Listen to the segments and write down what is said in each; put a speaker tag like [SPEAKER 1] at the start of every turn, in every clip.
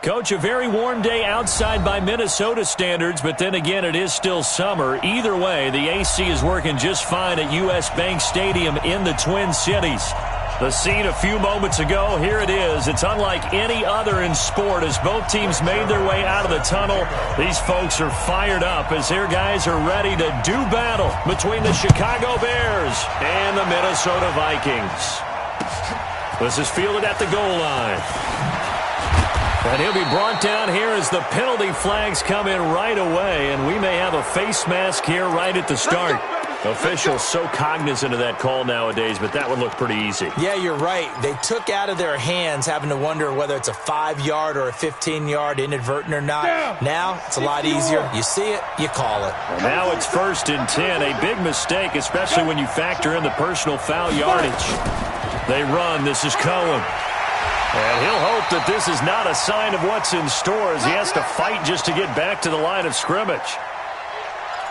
[SPEAKER 1] Coach, a very warm day outside by Minnesota standards, but then again, it is still summer. Either way, the AC is working just fine at U.S. Bank Stadium in the Twin Cities. The scene a few moments ago, here it is. It's unlike any other in sport as both teams made their way out of the tunnel. These folks are fired up as their guys are ready to do battle between the Chicago Bears and the Minnesota Vikings. This is fielded at the goal line. And he'll be brought down here as the penalty flags come in right away, and we may have a face mask here right at the start. Officials so cognizant of that call nowadays, but that would look pretty easy.
[SPEAKER 2] Yeah, you're right. They took out of their hands having to wonder whether it's a 5-yard or a 15-yard inadvertent or not. Now, it's a lot easier. You see it, you call it.
[SPEAKER 1] Well, now it's 1st and 10. A big mistake, especially when you factor in the personal foul yardage. They run. This is Cohen. And he'll hope that this is not a sign of what's in store as he has to fight just to get back to the line of scrimmage.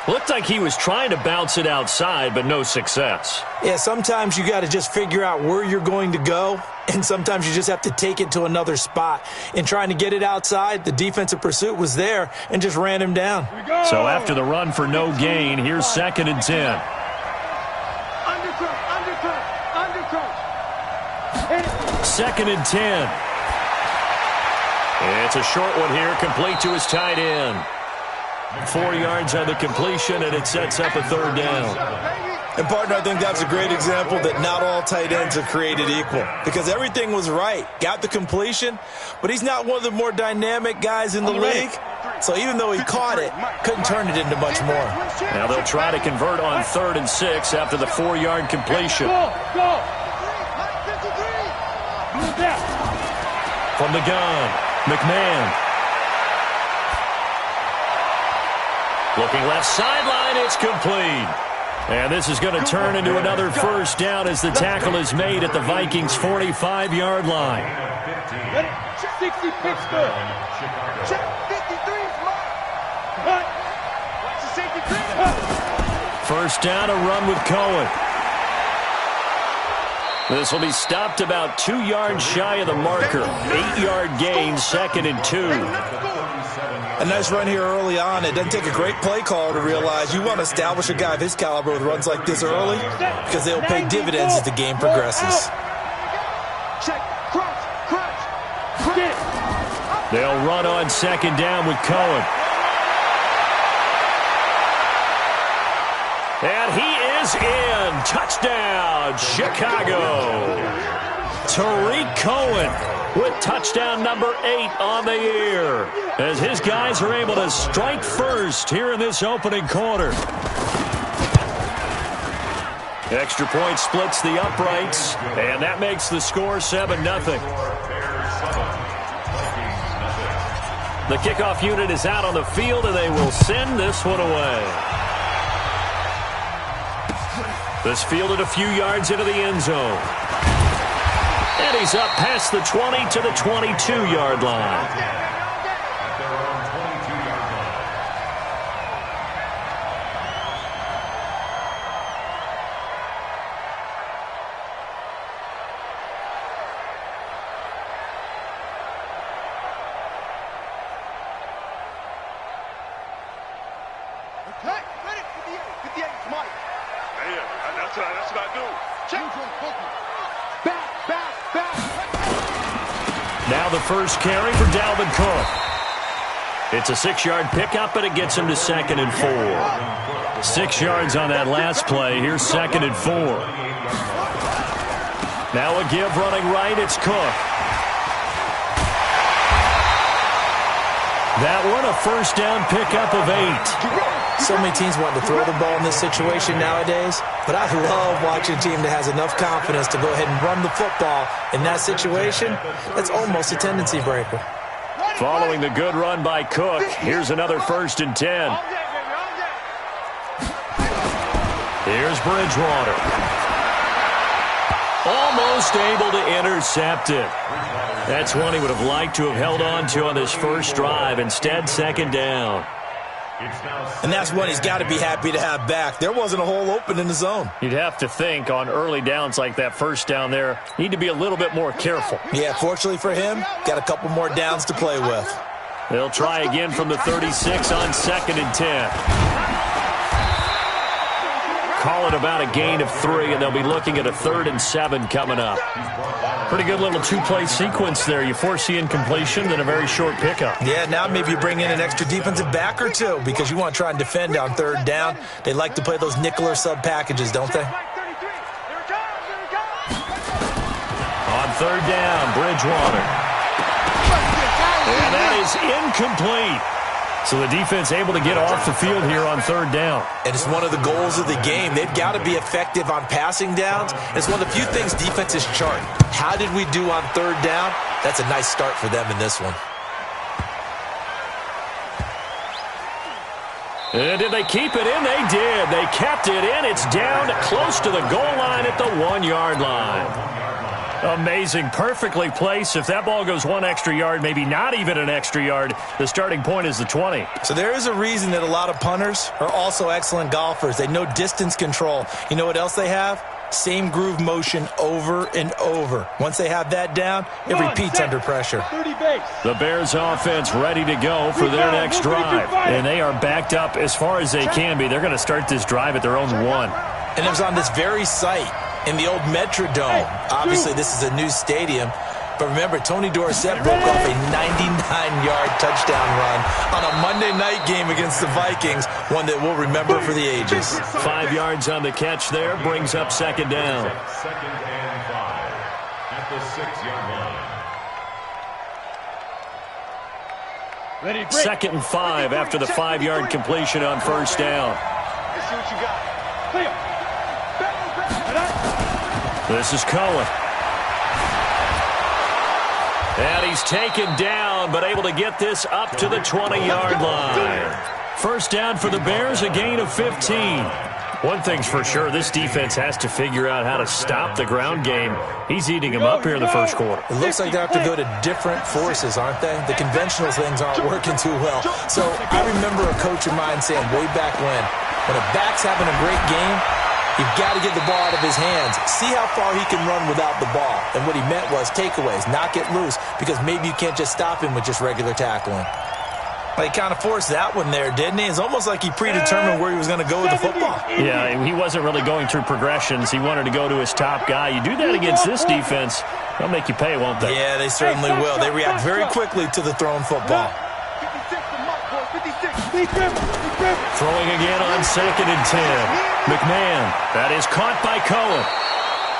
[SPEAKER 1] Looked like he was trying to bounce it outside, but no success.
[SPEAKER 2] Yeah, sometimes you got to just figure out where you're going to go, and sometimes you just have to take it to another spot. In trying to get it outside, the defensive pursuit was there and just ran him down.
[SPEAKER 1] So after the run for no gain, here's 2nd and 10. Second and 10. It's a short one here, complete to his tight end. 4 yards on the completion, and it sets up a 3rd down.
[SPEAKER 2] And, partner, I think that's a great example that not all tight ends are created equal because everything was right. Got the completion, but he's not one of the more dynamic guys in the league. So even though he caught it, couldn't turn it into much more.
[SPEAKER 1] Now they'll try to convert on 3rd and 6 after the 4-yard completion. From the gun, McMahon. Looking left sideline, it's complete. And this is going to turn into another 1st down as the tackle is made at the Vikings' 45-yard line.
[SPEAKER 3] 60 picks good. 53 is mine. Watch the safety green.
[SPEAKER 1] 1st down, a run with Cohen. This will be stopped about 2 yards shy of the marker. 8-yard gain, 2nd and 2.
[SPEAKER 2] A nice run here early on. It doesn't take a great play caller to realize you want to establish a guy of his caliber with runs like this early because they'll pay dividends as the game progresses.
[SPEAKER 1] They'll run on 2nd down with Cohen. And he is in. Touchdown, Chicago. Tariq Cohen with touchdown number 8 on the year as his guys are able to strike first here in this opening quarter. Extra point splits the uprights, and that makes the score 7-0. The kickoff unit is out on the field, and they will send this one away. This fielded a few yards into the end zone. And he's up past the 20 to the 22-yard line. Now the first carry for Dalvin Cook. It's a 6-yard pickup, but it gets him to 2nd and 4. 6 yards on that last play. Here's 2nd and 4. Now a give running right. It's Cook. That one a first down pickup of 8.
[SPEAKER 2] So many teams want to throw the ball in this situation nowadays, but I love watching a team that has enough confidence to go ahead and run the football. In that situation, that's almost a tendency breaker.
[SPEAKER 1] Following the good run by Cook, here's another 1st and 10. Here's Bridgewater. Almost able to intercept it. That's one he would have liked to have held on to on this first drive. Instead, second down.
[SPEAKER 2] And that's one he's got to be happy to have back. There wasn't a hole open in the zone.
[SPEAKER 1] You'd have to think on early downs like that first down there, need to be a little bit more careful.
[SPEAKER 2] Yeah, fortunately for him, got a couple more downs to play with.
[SPEAKER 1] They'll try again from the 36 on 2nd and 10. Call it about a gain of 3, and they'll be looking at a 3rd and 7 coming up. Pretty good little two-play sequence there. You force the incompletion, then a very short pickup.
[SPEAKER 2] Yeah, now maybe you bring in an extra defensive back or two because you want to try and defend on 3rd down. They like to play those nickel or sub packages, don't they?
[SPEAKER 1] On 3rd down, Bridgewater. And that is incomplete. So the defense able to get off the field here on 3rd down.
[SPEAKER 2] And it's one of the goals of the game. They've got to be effective on passing downs. It's one of the few things defenses chart. How did we do on 3rd down? That's a nice start for them in this one.
[SPEAKER 1] And did they keep it in? They did. They kept it in. It's down close to the goal line at the 1-yard line. Amazing. Perfectly placed. If that ball goes 1 extra yard, maybe not even an extra yard, the starting point is the 20.
[SPEAKER 2] So there is a reason that a lot of punters are also excellent golfers. They know distance control. You know what else they have? Same groove motion over and over. Once they have that down, it repeats under pressure.
[SPEAKER 1] The Bears offense ready to go for their next drive. And they are backed up as far as they can be. They're going to start this drive at their own 1.
[SPEAKER 2] And it was on this very site in the old Metrodome. Obviously, this is a new stadium. But remember, Tony Dorsett broke off a 99-yard touchdown run on a Monday night game against the Vikings, one that we'll remember for the ages.
[SPEAKER 1] 5 yards on the catch there, brings up 2nd down.
[SPEAKER 4] 2nd and 5 at the 6-yard line.
[SPEAKER 1] 2nd and 5 after the 5-yard completion on 1st down.
[SPEAKER 3] Let's see what you got. Clear.
[SPEAKER 1] This is Cohen. And he's taken down, but able to get this up to the 20-yard line. 1st down for the Bears, a gain of 15. One thing's for sure, this defense has to figure out how to stop the ground game. He's eating them up here in the 1st quarter.
[SPEAKER 2] It looks like they have to go to different forces, aren't they? The conventional things aren't working too well. So I remember a coach of mine saying way back when a back's having a great game, you've got to get the ball out of his hands. See how far he can run without the ball. And what he meant was takeaways, not get loose, because maybe you can't just stop him with just regular tackling. Well, he kind of forced that one there, didn't he? It's almost like he predetermined where he was going to go with the football.
[SPEAKER 1] Yeah, he wasn't really going through progressions. He wanted to go to his top guy. You do that against this defense, they'll make you pay, won't they?
[SPEAKER 2] Yeah, they certainly will. They react very quickly to the thrown football.
[SPEAKER 1] Throwing again on 2nd and 10. McMahon, that is caught by Cohen.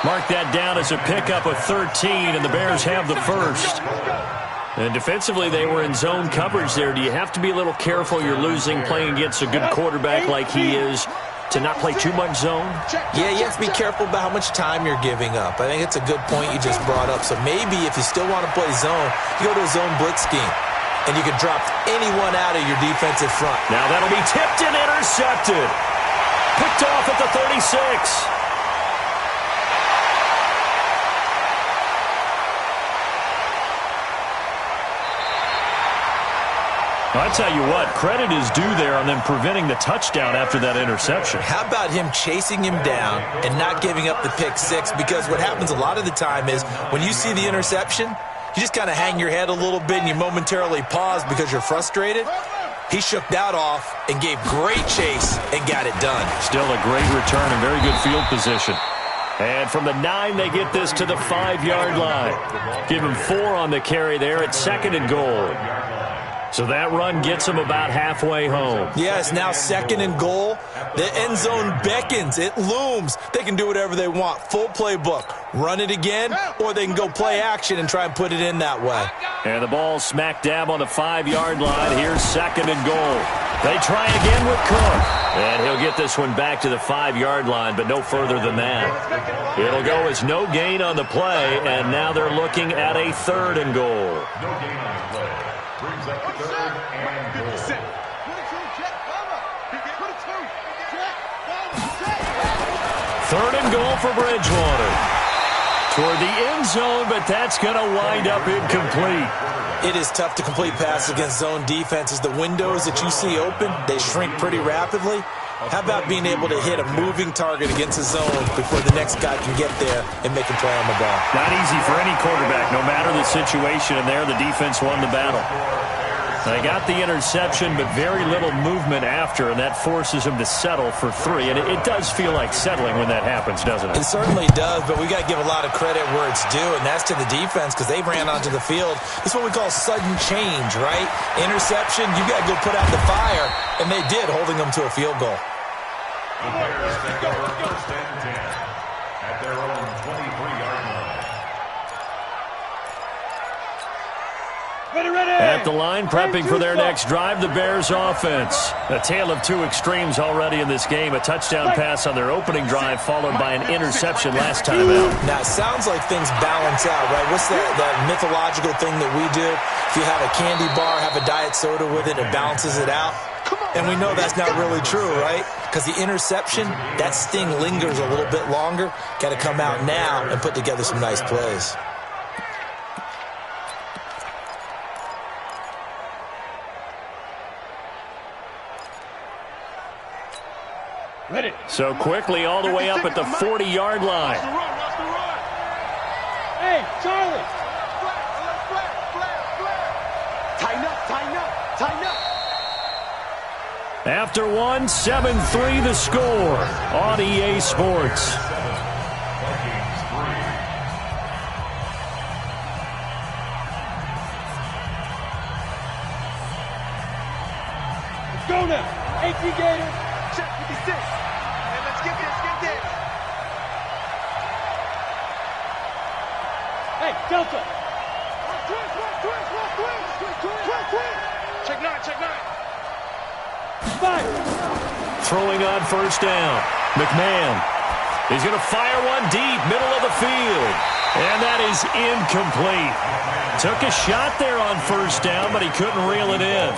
[SPEAKER 1] Mark that down as a pickup of 13, and the Bears have the 1st. And defensively, they were in zone coverage there. Do you have to be a little careful you're losing playing against a good quarterback like he is to not play too much zone?
[SPEAKER 2] Yeah, you have to be careful about how much time you're giving up. I think it's a good point you just brought up. So maybe if you still want to play zone, you go to a zone blitz scheme. And you can drop anyone out of your defensive front.
[SPEAKER 1] Now that'll be tipped and intercepted. Picked off at the 36. I'll tell you what, credit is due there on them preventing the touchdown after that interception.
[SPEAKER 2] How about him chasing him down and not giving up the pick 6? Because what happens a lot of the time is when you see the interception, you just kind of hang your head a little bit and you momentarily pause because you're frustrated. He shook that off and gave great chase and got it done.
[SPEAKER 1] Still a great return and very good field position. And from the 9, they get this to the 5-yard line. Give him 4 on the carry there at 2nd and goal. So that run gets them about halfway home.
[SPEAKER 2] Yeah, it's now 2nd and goal. The end zone beckons. It looms. They can do whatever they want. Full playbook. Run it again, or they can go play action and try and put it in that way.
[SPEAKER 1] And the ball smack dab on the 5-yard line. Here's 2nd and goal. They try again with Cook. And he'll get this one back to the 5-yard line, but no further than that. It'll go as no gain on the play, and now they're looking at a 3rd and goal.
[SPEAKER 4] No gain on the play. Brings up 3rd and goal.
[SPEAKER 1] Third and goal for Bridgewater. Toward the end zone, but that's going to wind up incomplete.
[SPEAKER 2] It is tough to complete passes against zone defenses. The windows that you see open, they shrink pretty rapidly. How about being able to hit a moving target against a zone before the next guy can get there and make a play on the ball?
[SPEAKER 1] Not easy for any quarterback, no matter the situation, and there the defense won the battle. They got the interception, but very little movement after, and that forces them to settle for 3. And it does feel like settling when that happens, doesn't it?
[SPEAKER 2] It certainly does, but we got to give a lot of credit where it's due, and that's to the defense because they ran onto the field. It's what we call sudden change, right? Interception, you got to go put out the fire, and they did, holding them to a field goal.
[SPEAKER 4] The Bears take over first and 10 at their own 23-yard line.
[SPEAKER 1] At the line, prepping for their next drive, the Bears offense. A tale of two extremes already in this game. A touchdown pass on their opening drive, followed by an interception last time out.
[SPEAKER 2] Now, it sounds like things balance out, right? What's that mythological thing that we do? If you have a candy bar, have a diet soda with it, it balances it out. And we know that's not really true, right? Because the interception, that sting lingers a little bit longer. Got to come out now and put together some nice plays.
[SPEAKER 3] Ready.
[SPEAKER 1] So quickly all the way up at the 40-yard line.
[SPEAKER 3] Hey, Charlie. Tighten up, tighten up, tighten up.
[SPEAKER 1] After one, 7-3 the score on EA Sports.
[SPEAKER 3] Let's go now. 18 Gators. Check 56. And let's get this, get this. Hey, Delta. Twist. Check 9, check 9.
[SPEAKER 1] Throwing on first down. McMahon. He's going to fire one deep, middle of the field. And that is incomplete. Took a shot there on first down, but he couldn't reel it in.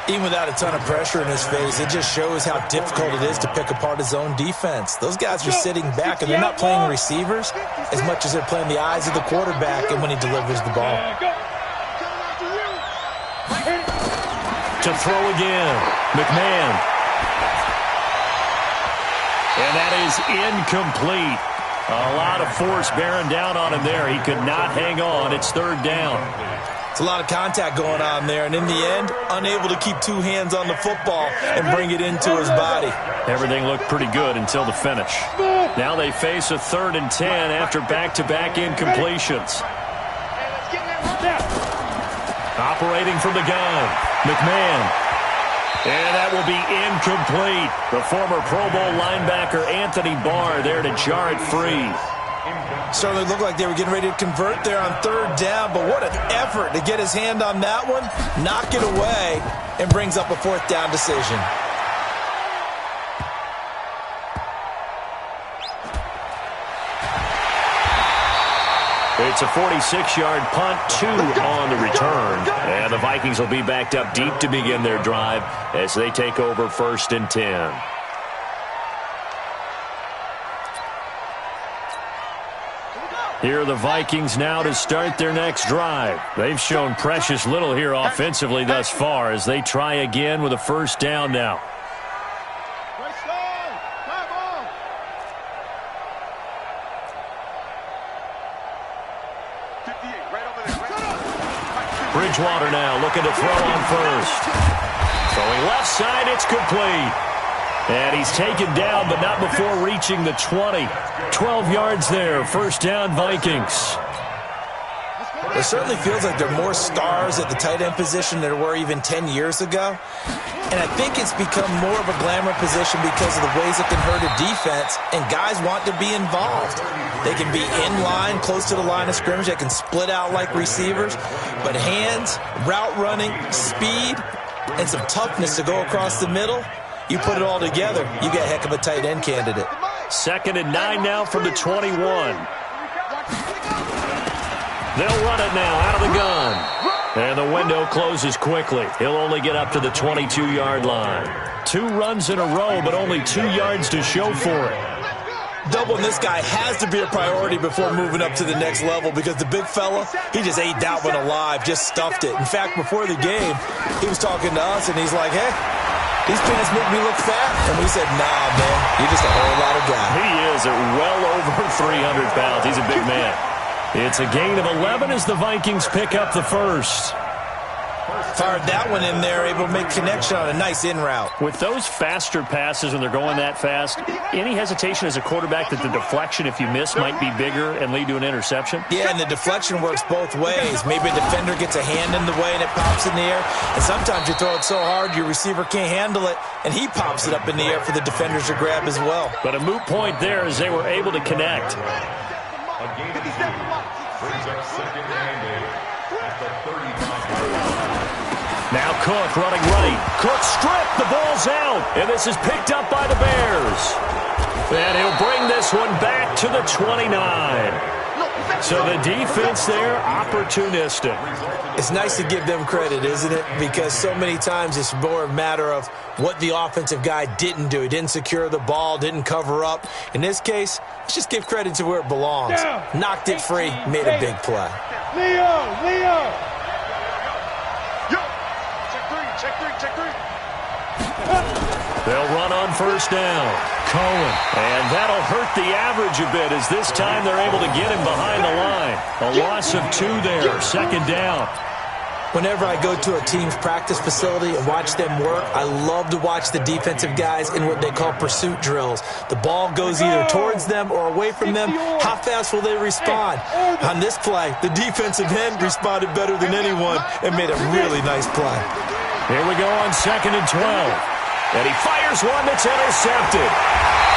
[SPEAKER 2] Even without a ton of pressure in his face, it just shows how difficult it is to pick apart his own defense. Those guys are sitting back, and they're not playing receivers as much as they're playing the eyes of the quarterback and when he delivers the ball.
[SPEAKER 1] To throw again. McMahon. And that is incomplete. A lot of force bearing down on him there. He could not hang on. It's third down.
[SPEAKER 2] It's a lot of contact going on there, and in the end, unable to keep two hands on the football and bring it into his body.
[SPEAKER 1] Everything looked pretty good until the finish. Now they face a 3rd and 10 after back-to-back incompletions. Operating from the gun, McMahon. And that will be incomplete. The former Pro Bowl linebacker Anthony Barr there to jar it free.
[SPEAKER 2] Certainly looked like they were getting ready to convert there on 3rd down, but what an effort to get his hand on that one, knock it away, and brings up a 4th down decision.
[SPEAKER 1] It's a 46-yard punt, 2 on the return. And the Vikings will be backed up deep to begin their drive as they take over 1st and 10. Here are the Vikings now to start their next drive. They've shown precious little here offensively thus far as they try again with a 1st down now. Bridgewater now looking to throw on first. Throwing left side, it's complete. And he's taken down, but not before reaching the 20. 12 yards there, 1st down Vikings.
[SPEAKER 2] It certainly feels like there are more stars at the tight end position than there were even 10 years ago. And I think it's become more of a glamour position because of the ways it can hurt a defense, and guys want to be involved. They can be in line, close to the line of scrimmage. They can split out like receivers. But hands, route running, speed, and some toughness to go across the middle, you put it all together, you get a heck of a tight end candidate.
[SPEAKER 1] 2nd and 9 now from the 21. They'll run it now out of the gun. And the window closes quickly. He'll only get up to the 22-yard line. 2 runs in a row, but only 2 yards to show for it.
[SPEAKER 2] Doubling this guy has to be a priority before moving up to the next level because the big fella, he just ate that one alive, just stuffed it. In fact, before the game, he was talking to us, and he's like, hey, these pants make me look fat. And we said, nah, man, you're just a whole lot of guy.
[SPEAKER 1] He is at well over 300 pounds. He's a big man. It's a gain of 11 as the Vikings pick up the first.
[SPEAKER 2] Fired that one in there, able to make connection on a nice in route.
[SPEAKER 1] With those faster passes when they're going that fast, any hesitation as a quarterback that the deflection, if you miss, might be bigger and lead to an interception?
[SPEAKER 2] Yeah, and the deflection works both ways. Maybe a defender gets a hand in the way and it pops in the air. And sometimes you throw it so hard your receiver can't handle it, and he pops it up in the air for the defenders to grab as well.
[SPEAKER 1] But a moot point there as they were able to connect.
[SPEAKER 4] A gain of 2 brings up second and 8 at the 35-yard line.
[SPEAKER 1] Now Cook running right. Cook stripped. The ball's out. And this is picked up by the Bears. And he'll bring this one back to the 29. So the defense there, opportunistic.
[SPEAKER 2] It's nice to give them credit, isn't it? Because so many times it's more a matter of what the offensive guy didn't do. He didn't secure the ball, didn't cover up. In this case, let's just give credit to where it belongs. Knocked it free, made a big play.
[SPEAKER 3] Leo! Check three.
[SPEAKER 1] They'll run on first down. Cohen. And that'll hurt the average a bit as this time they're able to get him behind the line. A loss of 2 there, second down.
[SPEAKER 2] Whenever I go to a team's practice facility and watch them work, I love to watch the defensive guys in what they call pursuit drills. The ball goes either towards them or away from them. How fast will they respond? On this play, the defensive end responded better than anyone and made a really nice play.
[SPEAKER 1] Here we go on 2nd and 12. And he fires one that's intercepted.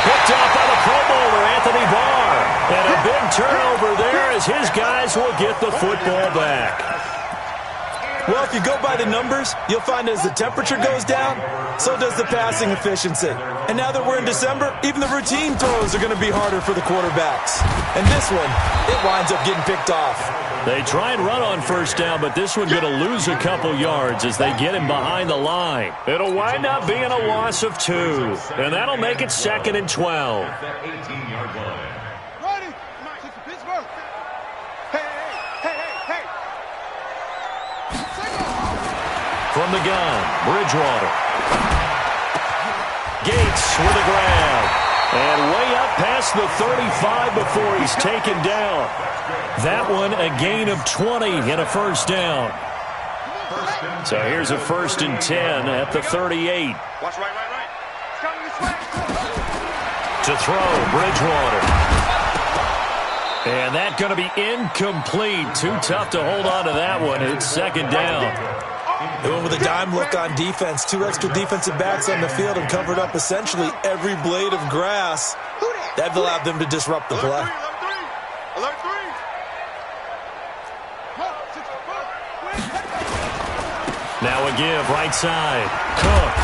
[SPEAKER 1] Picked off by the Pro Bowler, Anthony Barr. And a big turnover there as his guys will get the football back.
[SPEAKER 2] Well, if you go by the numbers, you'll find as the temperature goes down, so does the passing efficiency. And now that we're in December, even the routine throws are going to be harder for the quarterbacks. And this one, it winds up getting picked off.
[SPEAKER 1] They try and run on first down, but this one going to lose a couple yards as they get him behind the line. It'll wind up being a loss of 2, and that'll make it 2nd and 12.
[SPEAKER 4] At that 18-yard line.
[SPEAKER 3] Ready? Pittsburgh. Hey.
[SPEAKER 1] From the gun, Bridgewater. Gates with a grab. And way up past the 35 before he's taken down. That one a gain of 20 and a first down. So here's a 1st and 10 at the 38.
[SPEAKER 3] Watch right. It's coming this way.
[SPEAKER 1] To throw, Bridgewater. And that's going to be incomplete. Too tough to hold on to that one. It's 2nd down.
[SPEAKER 2] They went with a dime look on defense. 2 extra defensive backs on the field and covered up essentially every blade of grass. That allowed them to disrupt the play.
[SPEAKER 3] Alert 3.
[SPEAKER 1] Now a give, right side. Cook.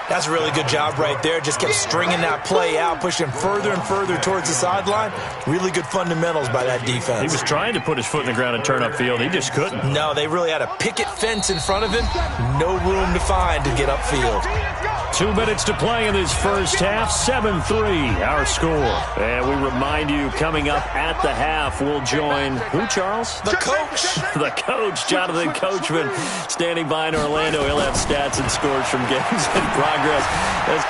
[SPEAKER 2] That's a really good job right there. Just kept stringing that play out, pushing further and further towards the sideline. Really good fundamentals by that defense.
[SPEAKER 1] He was trying to put his foot in the ground and turn upfield. He just couldn't.
[SPEAKER 2] No, they really had a picket fence in front of him. No room to find to get upfield.
[SPEAKER 1] 2 minutes to play in this first half. 7-3, our score. And we remind you, coming up at the half, we'll join who, Charles?
[SPEAKER 2] The coach.
[SPEAKER 1] The coach, Jonathan Coachman, standing by in Orlando. He'll have stats and scores from games in progress.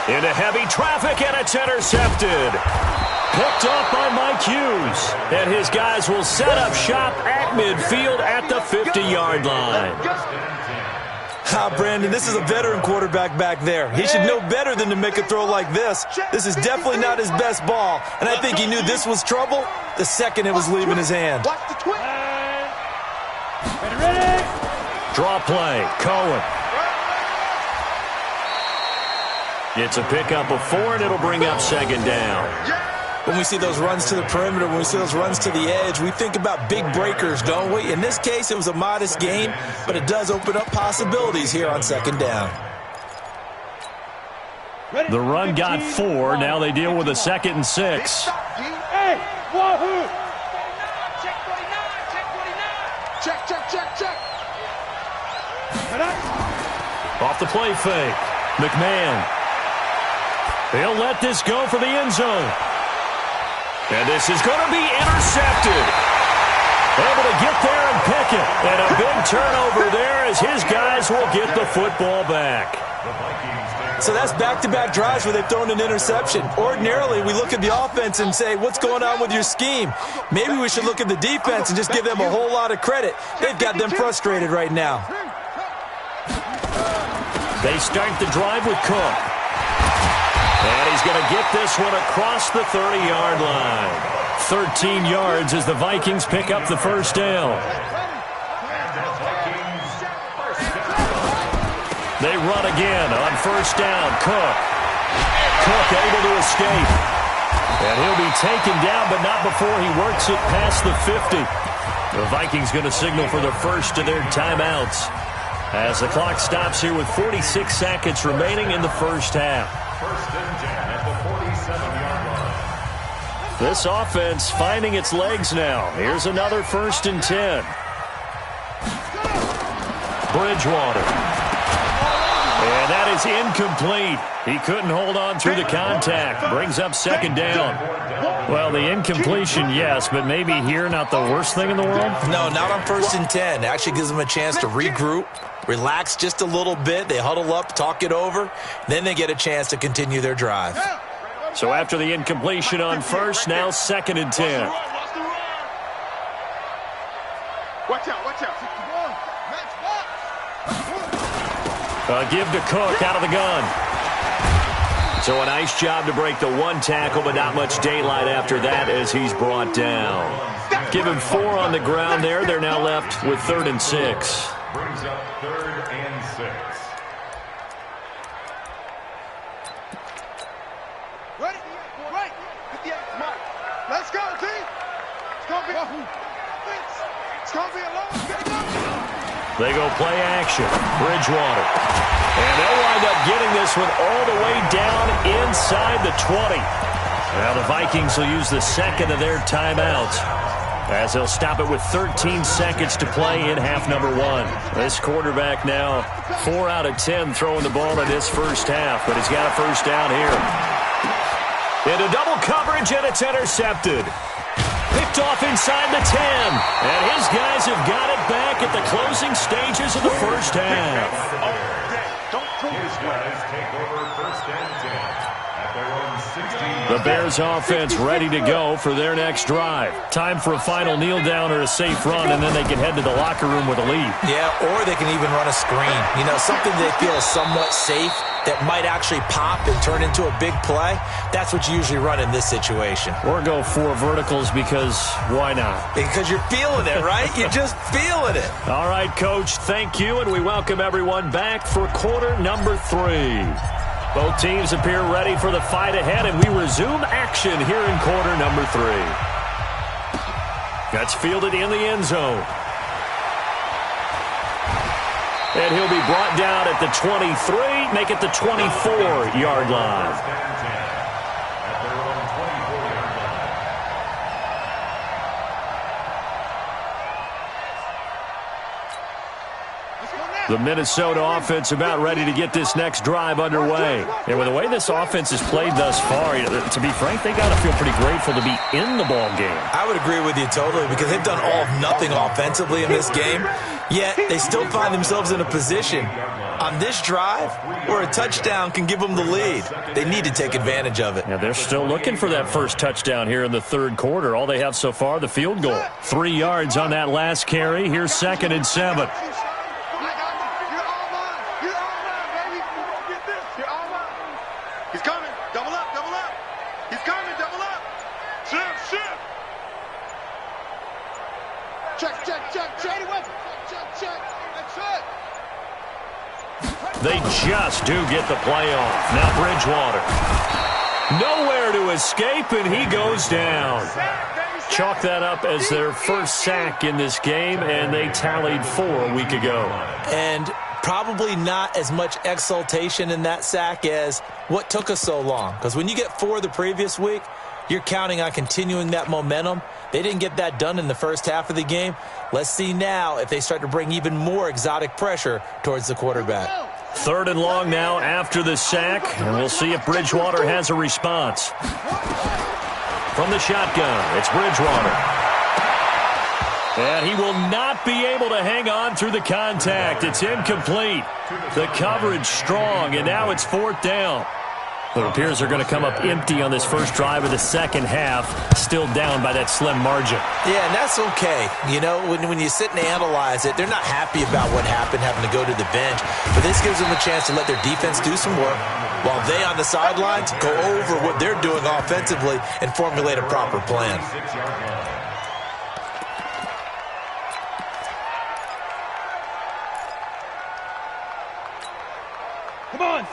[SPEAKER 1] Into heavy traffic, and it's intercepted. Picked off by Mike Hughes. And his guys will set up shop at midfield at the 50-yard line.
[SPEAKER 2] Brandon, this is a veteran quarterback back there. He should know better than to make a throw like this. This is definitely not his best ball, and I think he knew this was trouble the second it was leaving his hand.
[SPEAKER 3] Ready.
[SPEAKER 1] Draw play, Cohen. It's a pickup of 4, and it'll bring up 2nd down.
[SPEAKER 2] When we see those runs to the perimeter, when we see those runs to the edge, we think about big breakers, don't we? In this case, it was a modest gain, but it does open up possibilities here on 2nd down.
[SPEAKER 1] The run got 4. Now they deal with a 2nd and 6.
[SPEAKER 3] Hey, wahoo! Check 49. Check.
[SPEAKER 1] Off the play fake. McMahon. He'll let this go for the end zone. And this is going to be intercepted. Able to get there and pick it. And a big turnover there as his guys will get the football back.
[SPEAKER 2] So that's back-to-back drives where they've thrown an interception. Ordinarily, we look at the offense and say, what's going on with your scheme? Maybe we should look at the defense and just give them a whole lot of credit. They've got them frustrated right now.
[SPEAKER 1] They start the drive with Cook. And he's going to get this one across the 30-yard line. 13 yards as the Vikings pick up the first down. They run again on first down. Cook able to escape. And he'll be taken down, but not before he works it past the 50. The Vikings going to signal for the first of their timeouts as the clock stops here with 46 seconds remaining in the first half.
[SPEAKER 4] First and 10 at the 47-yard line.
[SPEAKER 1] This offense finding its legs now. Here's another first and 10. Bridgewater. And that is incomplete. He couldn't hold on through the contact. Brings up second down. Well, the incompletion, yes, but maybe here not the worst thing in the world?
[SPEAKER 2] No, not on first and 10. It actually gives them a chance to regroup, relax just a little bit. They huddle up, talk it over. Then they get a chance to continue their drive.
[SPEAKER 1] So after the incompletion on first, now second and 10.
[SPEAKER 3] Watch out, watch out.
[SPEAKER 1] Give to Cook out of the gun. So a nice job to break the one tackle, but not much daylight after that as he's brought down. Give him 4 on the ground there. They're now left with 3rd and 6.
[SPEAKER 4] Brings up 3rd and 6.
[SPEAKER 3] Ready? Right. 58. Mark. Let's go, team. It's going to be a long game.
[SPEAKER 1] They go play action. Bridgewater. And they'll wind up getting this one all the way down inside the 20. Now the Vikings will use the second of their timeouts as they'll stop it with 13 seconds to play in half number 1. This quarterback now 4 out of 10 throwing the ball in this first half, but he's got a first down here. Into double coverage, and it's intercepted. Picked off inside the 10. And his guys have got it back at the closing stages of the first half.
[SPEAKER 4] His guys take over first and 10 at their own 16.
[SPEAKER 1] The Bears offense ready to go for their next drive. Time for a final kneel down or a safe run, and then they can head to the locker room with a lead.
[SPEAKER 2] Yeah, or they can even run a screen. You know, something they feel is somewhat safe that might actually pop and turn into a big play. That's what you usually run in this situation.
[SPEAKER 1] Or go 4 verticals because why not?
[SPEAKER 2] Because you're feeling it, right? You're just feeling it.
[SPEAKER 1] All right, Coach, thank you, and we welcome everyone back for quarter number 3. Both teams appear ready for the fight ahead, and we resume action here in quarter number 3. That's fielded in the end zone. And he'll be brought down at the 23, make it the 24-yard line. The Minnesota offense about ready to get this next drive underway. And with the way this offense has played thus far, to be frank, they got to feel pretty grateful to be in the ball game.
[SPEAKER 2] I would agree with you totally because they've done all of nothing offensively in this game, yet they still find themselves in a position on this drive where a touchdown can give them the lead. They need to take advantage of it.
[SPEAKER 1] Yeah, they're still looking for that first touchdown here in the third quarter. All they have so far, the field goal. 3 yards on that last carry. Here's 2nd and 7.
[SPEAKER 3] He's coming. Double up, double up. He's coming, double up. Shift, shift. Check, check, check. Shady weapon. Check, check, check. That's it.
[SPEAKER 1] They just do get the play off. Now Bridgewater. Nowhere to escape, and he goes down. Chalk that up as their first sack in this game, and they tallied 4 a week ago.
[SPEAKER 2] And probably not as much exultation in that sack as what took us so long. Because when you get 4 the previous week, you're counting on continuing that momentum. They didn't get that done in the first half of the game. Let's see now if they start to bring even more exotic pressure towards the quarterback.
[SPEAKER 1] 3rd and long now after the sack, and we'll see if Bridgewater has a response. From the shotgun, it's Bridgewater. And he will not be able to hang on through the contact. It's incomplete. The coverage strong, and now it's 4th down. It appears they're going to come up empty on this first drive of the second half, still down by that slim margin.
[SPEAKER 2] Yeah, and that's okay. You know, when you sit and analyze it, they're not happy about what happened, having to go to the bench. But this gives them a chance to let their defense do some work while they on the sidelines go over what they're doing offensively and formulate a proper plan.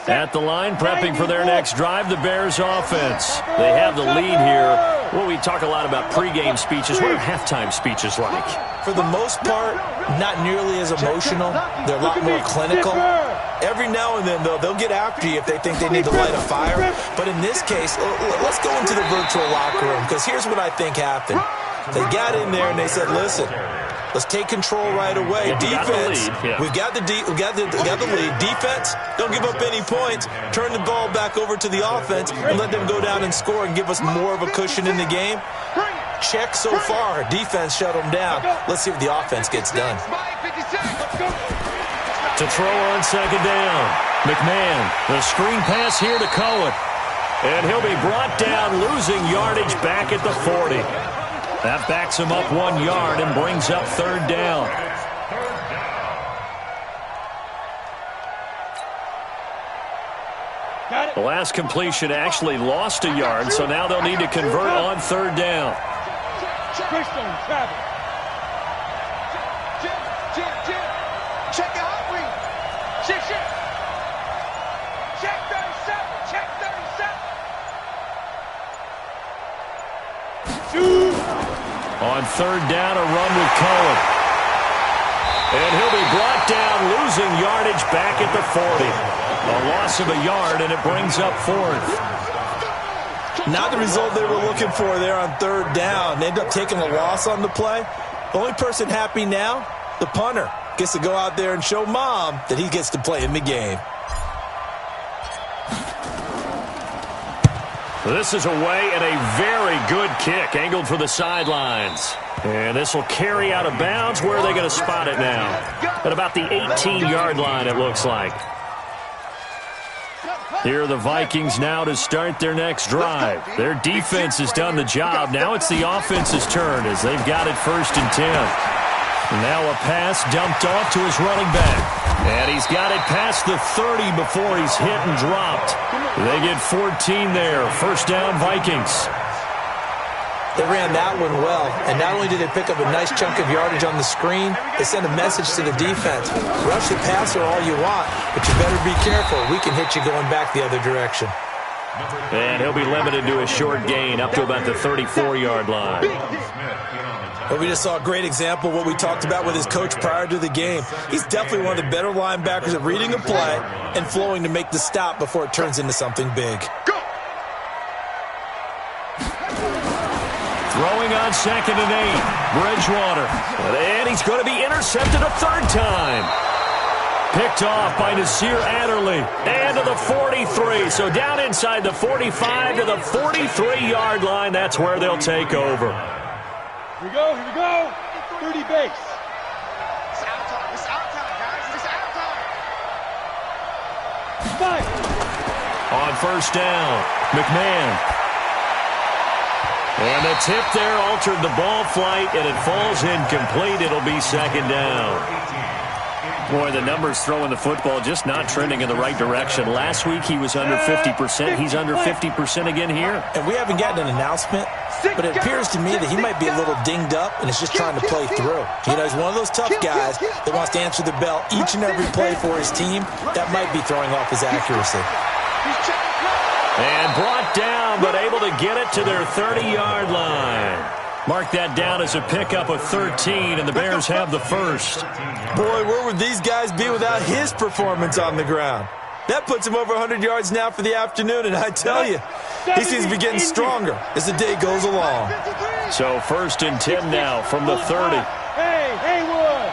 [SPEAKER 1] At the line, prepping for their next drive, the Bears offense. They have the lead here. Well, we talk a lot about pregame speeches. What are halftime speeches like?
[SPEAKER 2] For the most part, not nearly as emotional. They're a lot more clinical. Every now and then, though, they'll get after you if they think they need to light a fire. But in this case, let's go into the virtual locker room, because here's what I think happened. They got in there and they said, listen, let's take control right away. Defense, we've got the lead. Defense, don't give up any points. Turn the ball back over to the offense and let them go down and score and give us more of a cushion in the game. Check so far. Defense shut them down. Let's see what the offense gets done.
[SPEAKER 1] To throw on 2nd down. McMahon, the screen pass here to Cohen. And he'll be brought down, losing yardage back at the 40. That backs him up 1 yard and brings up 3rd down. The last completion actually lost a yard, so now they'll need to convert on 3rd down.
[SPEAKER 3] Check your hot read. Check. Check 37. Check 37.
[SPEAKER 1] On 3rd down, a run with Cohen. And he'll be brought down, losing yardage back at the 40. A loss of a yard, and it brings up 4th.
[SPEAKER 2] Not the result they were looking for there on 3rd down. They end up taking a loss on the play. The only person happy now, the punter, gets to go out there and show Mom that he gets to play in the game.
[SPEAKER 1] This is away and a very good kick, angled for the sidelines. And this will carry out of bounds. Where are they going to spot it now? At about the 18-yard line, it looks like. Here are the Vikings now to start their next drive. Their defense has done the job. Now it's the offense's turn as they've got it 1st and 10. Now a pass dumped off to his running back. And he's got it past the 30 before he's hit and dropped. They get 14 there. 1st down, Vikings.
[SPEAKER 2] They ran that one well, and not only did they pick up a nice chunk of yardage on the screen, they sent a message to the defense. Rush the passer all you want, but you better be careful. We can hit you going back the other direction.
[SPEAKER 1] And he'll be limited to a short gain up to about the 34-yard line.
[SPEAKER 2] But we just saw a great example of what we talked about with his coach prior to the game. He's definitely one of the better linebackers at reading a play and flowing to make the stop before it turns into something big.
[SPEAKER 1] Throwing on 2nd and 8. Bridgewater. And he's going to be intercepted a 3rd time. Picked off by Nasir Adderley. And to the 43. So down inside the 45 to the 43-yard line. That's where they'll take over.
[SPEAKER 3] Here we go. 30 base. It's out time. It's out time, guys. It's out time. 5.
[SPEAKER 1] On 1st down, McMahon. And the tip there altered the ball flight, and it falls incomplete. It'll be 2nd down. Boy, the numbers throwing the football just not trending in the right direction. Last week he was under 50%. He's under 50% again here.
[SPEAKER 2] And we haven't gotten an announcement, but it appears to me that he might be a little dinged up and is just trying to play through. You know, he's one of those tough guys that wants to answer the bell each and every play for his team. That might be throwing off his accuracy.
[SPEAKER 1] And brought down, but able to get it to their 30-yard line. Mark that down as a pickup of 13, and the Bears have the 1st.
[SPEAKER 2] Boy, where would these guys be without his performance on the ground? That puts him over 100 yards now for the afternoon, and I tell you, he seems to be getting stronger as the day goes along.
[SPEAKER 1] So 1st and 10 now from the 30.
[SPEAKER 3] Hey, Haywood.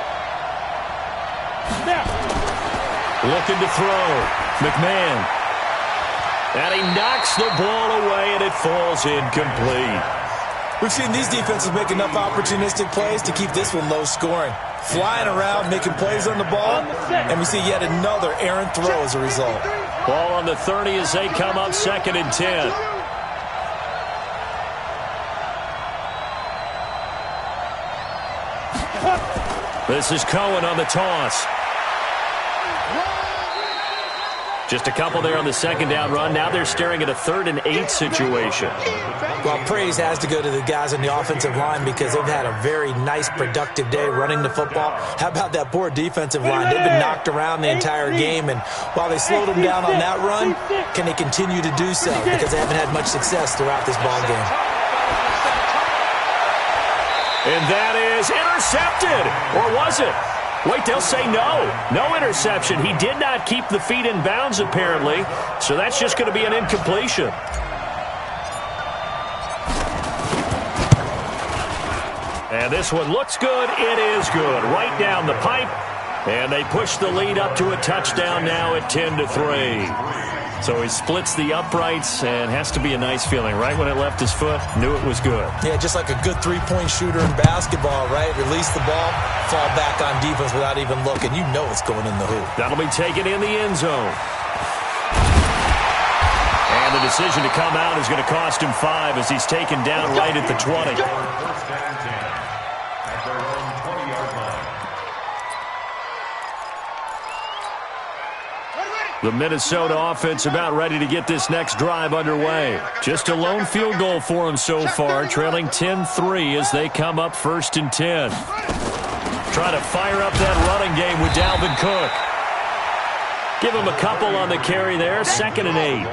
[SPEAKER 3] Snap.
[SPEAKER 1] Looking to throw. McMahon. And he knocks the ball away, and it falls incomplete.
[SPEAKER 2] We've seen these defenses make enough opportunistic plays to keep this one low scoring. Flying around, making plays on the ball, and we see yet another errant throw as a result.
[SPEAKER 1] Ball on the 30 as they come up 2nd and 10. This is Cohen on the toss. Just a couple there on the 2nd down run. Now they're staring at a 3rd and 8 situation.
[SPEAKER 2] Well, praise has to go to the guys on the offensive line because they've had a very nice, productive day running the football. How about that poor defensive line? They've been knocked around the entire game, and while they slowed them down on that run, can they continue to do so? Because they haven't had much success throughout this ball game.
[SPEAKER 1] And that is intercepted. Or was it? Wait, they'll say no. No interception. He did not keep the feet in bounds, apparently. So that's just going to be an incompletion. And this one looks good. It is good. Right down the pipe. And they push the lead up to a touchdown now at 10-3. So he splits the uprights, and has to be a nice feeling. Right when it left his foot, knew it was good.
[SPEAKER 2] Yeah, just like a good three-point shooter in basketball, right? Release the ball, fall back on defense without even looking. You know it's going in the hoop.
[SPEAKER 1] That'll be taken in the end zone. And the decision to come out is going to cost him 5 as he's taken down right at the 20. The Minnesota offense about ready to get this next drive underway. Just a lone field goal for them so far, trailing 10-3 as they come up 1st and 10. Trying to fire up that running game with Dalvin Cook. Give him a couple on the carry there, 2nd and 8.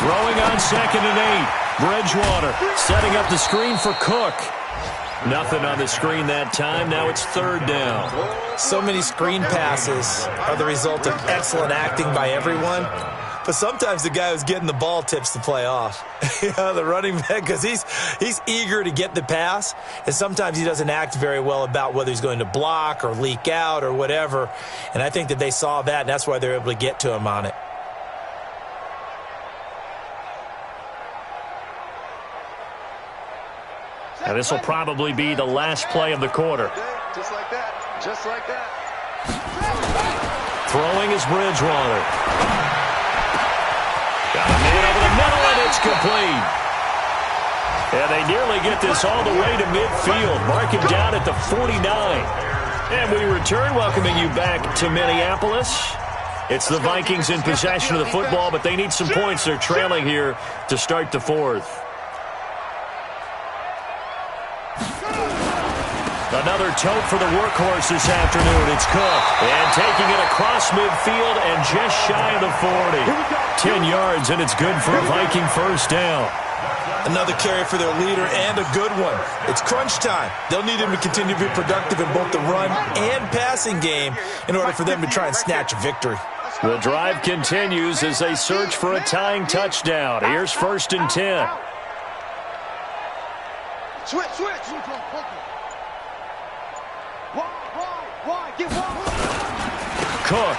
[SPEAKER 1] Throwing on 2nd and 8. Bridgewater setting up the screen for Cook. Nothing on the screen that time. Now it's 3rd down.
[SPEAKER 2] So many screen passes are the result of excellent acting by everyone. But sometimes the guy who's getting the ball tips the play off. The running back, because he's eager to get the pass. And sometimes he doesn't act very well about whether he's going to block or leak out or whatever. And I think that they saw that, and that's why they're able to get to him on it.
[SPEAKER 1] Now this will probably be the last play of the quarter.
[SPEAKER 3] Just like that. Just like that.
[SPEAKER 1] Throwing is Bridgewater. Got a man over the middle, and it's complete. And they nearly get this all the way to midfield. Mark him down at the 49. And we return, welcoming you back to Minneapolis. It's the Vikings in possession of the football, but they need some points. They're trailing here to start the 4th. Another tote for the workhorse this afternoon. It's Cook. And taking it across midfield and just shy of the 40. 10 yards, and it's good for a Viking 1st down.
[SPEAKER 2] Another carry for their leader, and a good one. It's crunch time. They'll need him to continue to be productive in both the run and passing game in order for them to try and snatch a victory.
[SPEAKER 1] The drive continues as they search for a tying touchdown. Here's 1st and 10.
[SPEAKER 3] Switch.
[SPEAKER 1] Cook.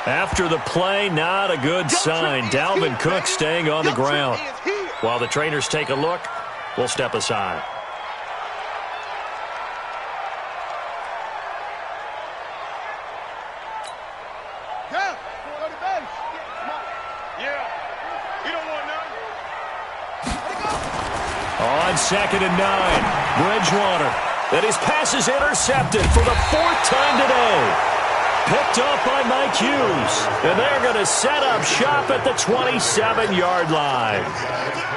[SPEAKER 1] After the play, not a good sign. Dalvin Cook staying on the ground. While the trainers take a look, we'll step aside. On 2nd and 9, Bridgewater. And his pass is intercepted for the 4th time today. Picked off by Mike Hughes. And they're going to set up shop at the 27-yard line.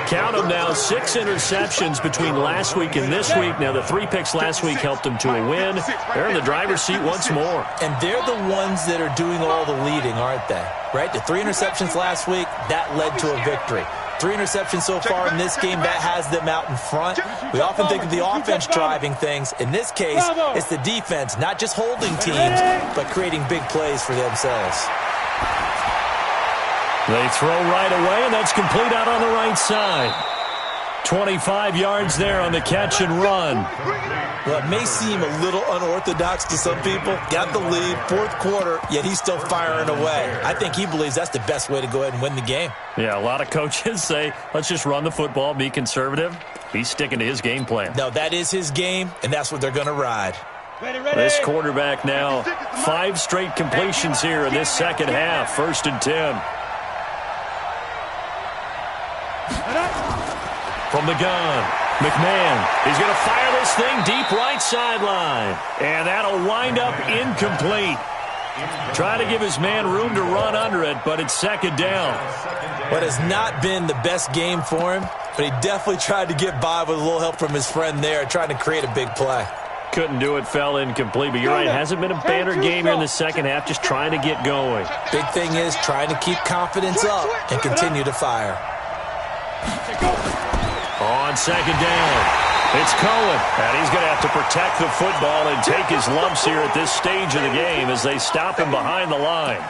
[SPEAKER 1] Count them now, 6 interceptions between last week and this week. Now, the 3 picks last week helped them to a win. They're in the driver's seat once more.
[SPEAKER 2] And they're the ones that are doing all the leading, aren't they? Right? The 3 interceptions last week, that led to a victory. 3 interceptions so far in this game, that has them out in front. We often think of the offense driving things. In this case, it's the defense, not just holding teams, but creating big plays for themselves.
[SPEAKER 1] They throw right away, and that's complete out on the right side. 25 yards there on the catch and run.
[SPEAKER 2] Well, it may seem a little unorthodox to some people. Got the lead, fourth quarter, yet he's still firing away. I think he believes that's the best way to go ahead and win the game.
[SPEAKER 1] Yeah, a lot of coaches say, let's just run the football, be conservative. He's sticking to his game plan.
[SPEAKER 2] No, that is his game, and that's what they're going to ride.
[SPEAKER 3] Ready, ready.
[SPEAKER 1] This quarterback now, 5 straight completions here in this second half. 1st and 10. From the gun, McMahon. He's going to fire this thing deep right sideline. And that'll wind up incomplete. Trying to give his man room to run under it, but it's 2nd down.
[SPEAKER 2] What has not been the best game for him, but he definitely tried to get by with a little help from his friend there, trying to create a big play.
[SPEAKER 1] Couldn't do it, fell incomplete, but you're right, it hasn't been a banner game here in the second half, just trying to get going.
[SPEAKER 2] Big thing is trying to keep confidence up and continue to fire.
[SPEAKER 1] On 2nd down, it's Cohen, and he's going to have to protect the football and take his lumps here at this stage of the game as they stop him behind the line.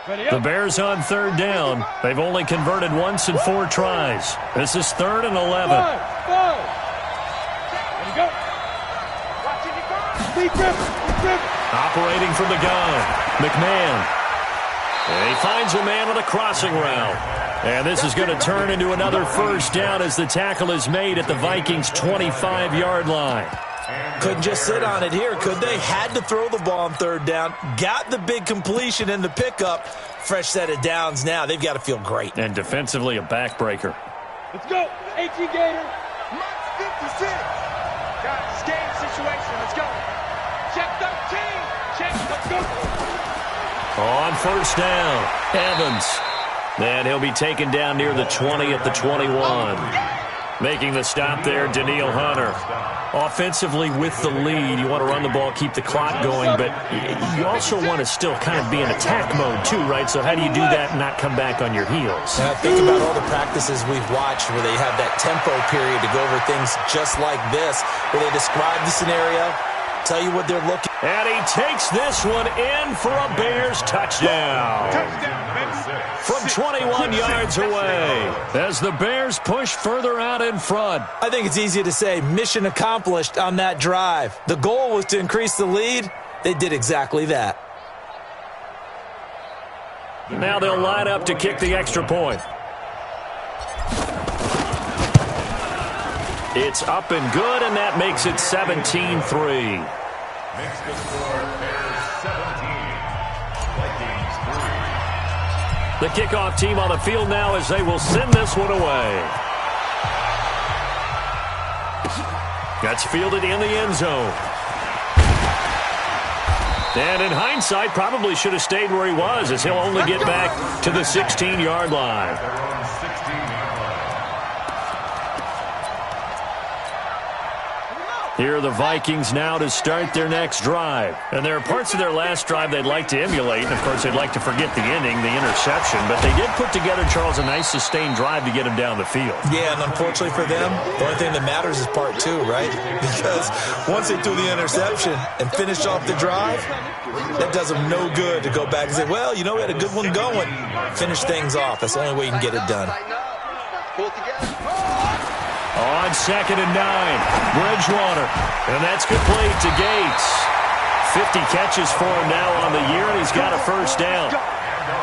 [SPEAKER 1] The Bears on 3rd down. They've only converted once in 4 tries. This is 3rd and 11. Operating from the gun, McMahon. And he finds a man on a crossing route. And this is going to turn into another 1st down as the tackle is made at the Vikings' 25-yard line.
[SPEAKER 2] Couldn't just sit on it here, could they? Had to throw the ball on 3rd down. Got the big completion in the pickup. Fresh set of downs now. They've got to feel great.
[SPEAKER 1] And defensively, a backbreaker.
[SPEAKER 3] Let's go. 18 Gator. Max 56. Got game situation. Let's go. Check 13. Check. Let's go.
[SPEAKER 1] On 1st down, Evans. And he'll be taken down near the 20 at the 21. Making the stop there, Daniil Hunter. Offensively with the lead, you want to run the ball, keep the clock going, but you also want to still kind of be in attack mode too, right? So how do you do that and not come back on your heels?
[SPEAKER 2] And I think about all the practices we've watched where they have that tempo period to go over things just like this, where they describe the scenario, tell you what they're looking.
[SPEAKER 1] And he takes this one in for a Bears touchdown. From 21 yards away as the Bears push further out in front.
[SPEAKER 2] I think it's easy to say mission accomplished on that drive. The goal was to increase the lead. They did exactly that.
[SPEAKER 1] Now they'll line up to kick the extra point. It's up and good, and that makes it 17-3.
[SPEAKER 4] Makes the score Bears 17, Vikings 3.
[SPEAKER 1] The kickoff team on the field now as they will send this one away. That's fielded in the end zone. And in hindsight, probably should have stayed where he was as he'll only get back to the 16-yard line. Here are the Vikings now to start their next drive. And there are parts of their last drive they'd like to emulate. And, of course, they'd like to forget the ending, the interception. But they did put together, Charles, a nice sustained drive to get him down the field.
[SPEAKER 2] Yeah, and unfortunately for them, the only thing that matters is part 2, right? Because once they threw the interception and finished off the drive, that does them no good to go back and say, well, you know, we had a good one going. Finish things off. That's the only way you can get it done.
[SPEAKER 1] On 2nd and 9, Bridgewater. And that's complete to Gates. 50 catches for him now on the year, and he's got a 1st down.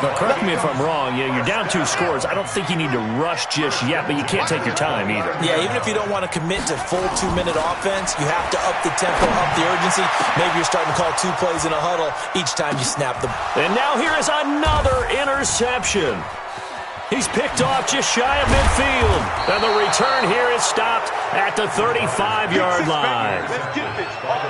[SPEAKER 1] But correct me if I'm wrong, you're down 2 scores. I don't think you need to rush just yet, but you can't take your time either.
[SPEAKER 2] Yeah, even if you don't want to commit to full 2-minute offense, you have to up the tempo, up the urgency. Maybe you're starting to call 2 plays in a huddle each time you snap the ball.
[SPEAKER 1] And now here is another interception. He's picked off just shy of midfield. And the return here is stopped at the 35-yard line.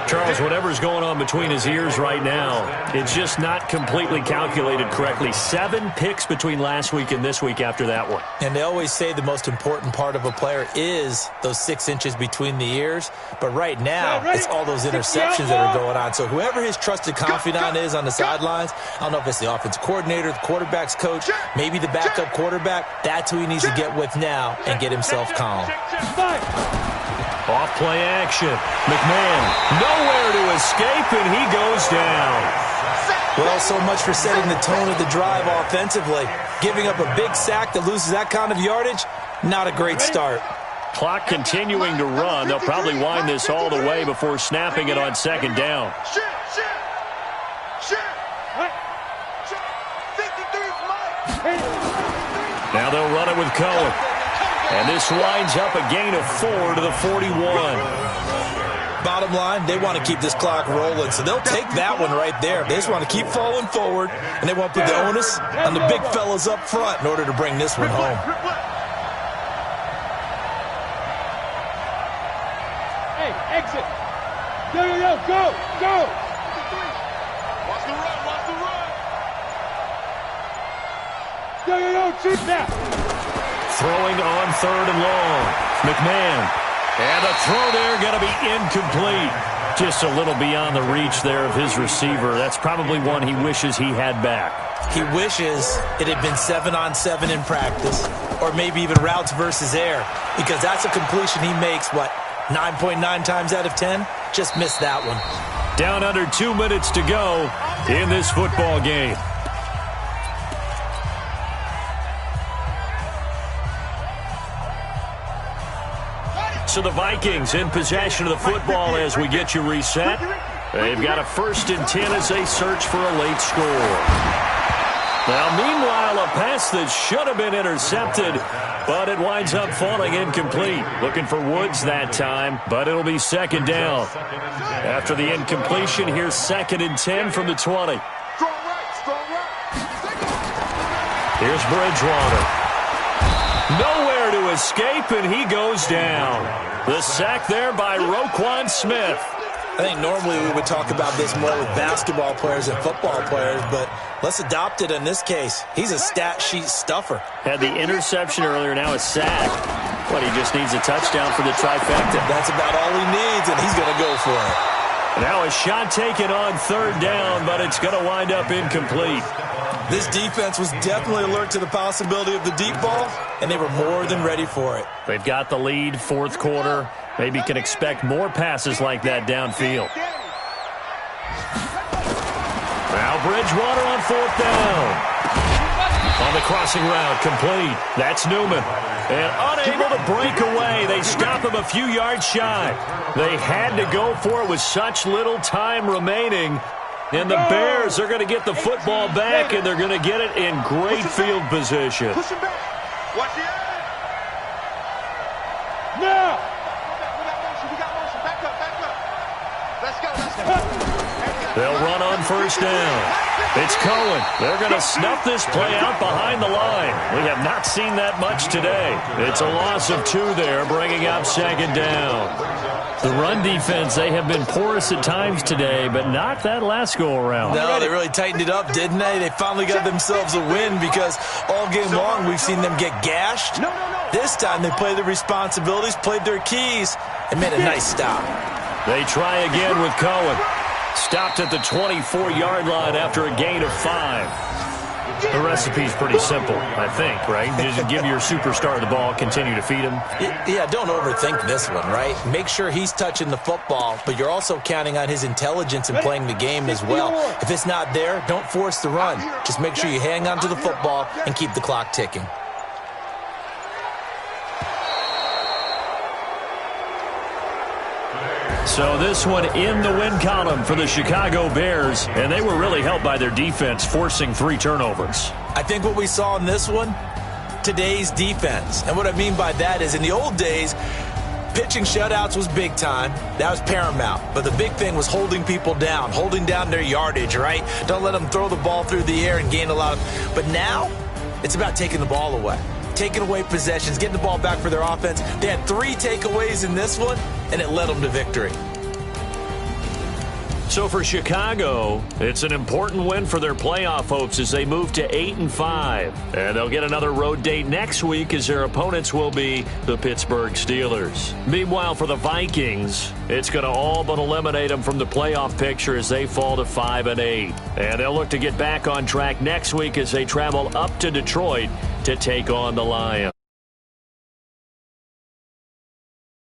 [SPEAKER 1] Charles, whatever's going on between his ears right now, it's just not completely calculated correctly. 7 picks between last week and this week after that one.
[SPEAKER 2] And they always say the most important part of a player is those 6 inches between the ears. But right now, it's all those interceptions that are going on. So whoever his trusted confidant is on the sidelines, I don't know if it's the offensive coordinator, the quarterback's coach, maybe the backup quarterback, that's who he needs to get with now and get himself calm.
[SPEAKER 1] Off play action. McMahon nowhere to escape, and he goes down.
[SPEAKER 2] Well, so much for setting the tone of the drive offensively. Giving up a big sack that loses that kind of yardage, not a great start.
[SPEAKER 1] Clock continuing to run. They'll probably wind this all the way before snapping it on second down. Now they'll run it with Cohen. And this winds up a gain of 4 to the 41.
[SPEAKER 2] Bottom line, they want to keep this clock rolling, so they'll take that one right there. They just want to keep falling forward, and they won't put the onus on the big fellas up front in order to bring this one home.
[SPEAKER 3] Hey, exit. Yo, go. Watch the run. Yo, shoot now.
[SPEAKER 1] Throwing on 3rd and long. McMahon. And the throw there going to be incomplete. Just a little beyond the reach there of his receiver. That's probably one he wishes he had back.
[SPEAKER 2] He wishes it had been 7-on-7 in practice, or maybe even routes versus air, because that's a completion he makes, 9.9 times out of 10? Just missed that one.
[SPEAKER 1] Down under 2 minutes to go in this football game. So the Vikings in possession of the football as we get you reset. They've got a 1st and 10 as they search for a late score. Now, meanwhile, a pass that should have been intercepted, but it winds up falling incomplete. Looking for Woods that time, but it'll be 2nd down. After the incompletion, here's 2nd and 10 from the 20. Here's Bridgewater. Nowhere to escape, and he goes down. The sack there by Roquan Smith.
[SPEAKER 2] I think normally we would talk about this more with basketball players and football players, but let's adopt it in this case. He's a stat sheet stuffer.
[SPEAKER 1] Had the interception earlier, now a sack. But he just needs a touchdown for the trifecta.
[SPEAKER 2] That's about all he needs, and he's going to go for it.
[SPEAKER 1] Now a shot taken on 3rd down, but it's going to wind up incomplete.
[SPEAKER 2] This defense was definitely alert to the possibility of the deep ball, and they were more than ready for it.
[SPEAKER 1] They've got the lead, 4th quarter. Maybe can expect more passes like that downfield. Now Bridgewater on 4th down. On the crossing route, complete. That's Newman. And unable to break away. They stop him a few yards shy. They had to go for it with such little time remaining. And the Bears are going to get the football back, and they're going to get it in great field position.
[SPEAKER 3] Push him back. Watch the eye. Now. We got motion. Back up. Let's go.
[SPEAKER 1] They'll run on 1st down. It's Cohen. They're going to snuff this play out behind the line. We have not seen that much today. It's a loss of 2 there, bringing up 2nd down. The run defense, they have been porous at times today, but not that last go-around.
[SPEAKER 2] No, they really tightened it up, didn't they? They finally got themselves a win because all game long we've seen them get gashed. This time they played their responsibilities, played their keys, and made a nice stop.
[SPEAKER 1] They try again with Cohen. Stopped at the 24-yard line after a gain of 5. The recipe's pretty simple, I think, right? Just give your superstar the ball, continue to feed him.
[SPEAKER 2] Yeah, don't overthink this one, right? Make sure he's touching the football, but you're also counting on his intelligence in playing the game as well. If it's not there, don't force the run. Just make sure you hang on to the football and keep the clock ticking.
[SPEAKER 1] So this one in the win column for the Chicago Bears, and they were really helped by their defense, forcing 3 turnovers.
[SPEAKER 2] I think what we saw in this one, today's defense. And what I mean by that is in the old days, pitching shutouts was big time. That was paramount. But the big thing was holding people down, holding down their yardage, right? Don't let them throw the ball through the air and gain a lot of... But now, it's about taking the ball away. Taking away possessions, getting the ball back for their offense. They had 3 takeaways in this one, and it led them to victory.
[SPEAKER 1] So for Chicago, it's an important win for their playoff hopes as they move to 8-5. And they'll get another road date next week as their opponents will be the Pittsburgh Steelers. Meanwhile, for the Vikings, it's going to all but eliminate them from the playoff picture as they fall to 5-8. And they'll look to get back on track next week as they travel up to Detroit to take on the Lions.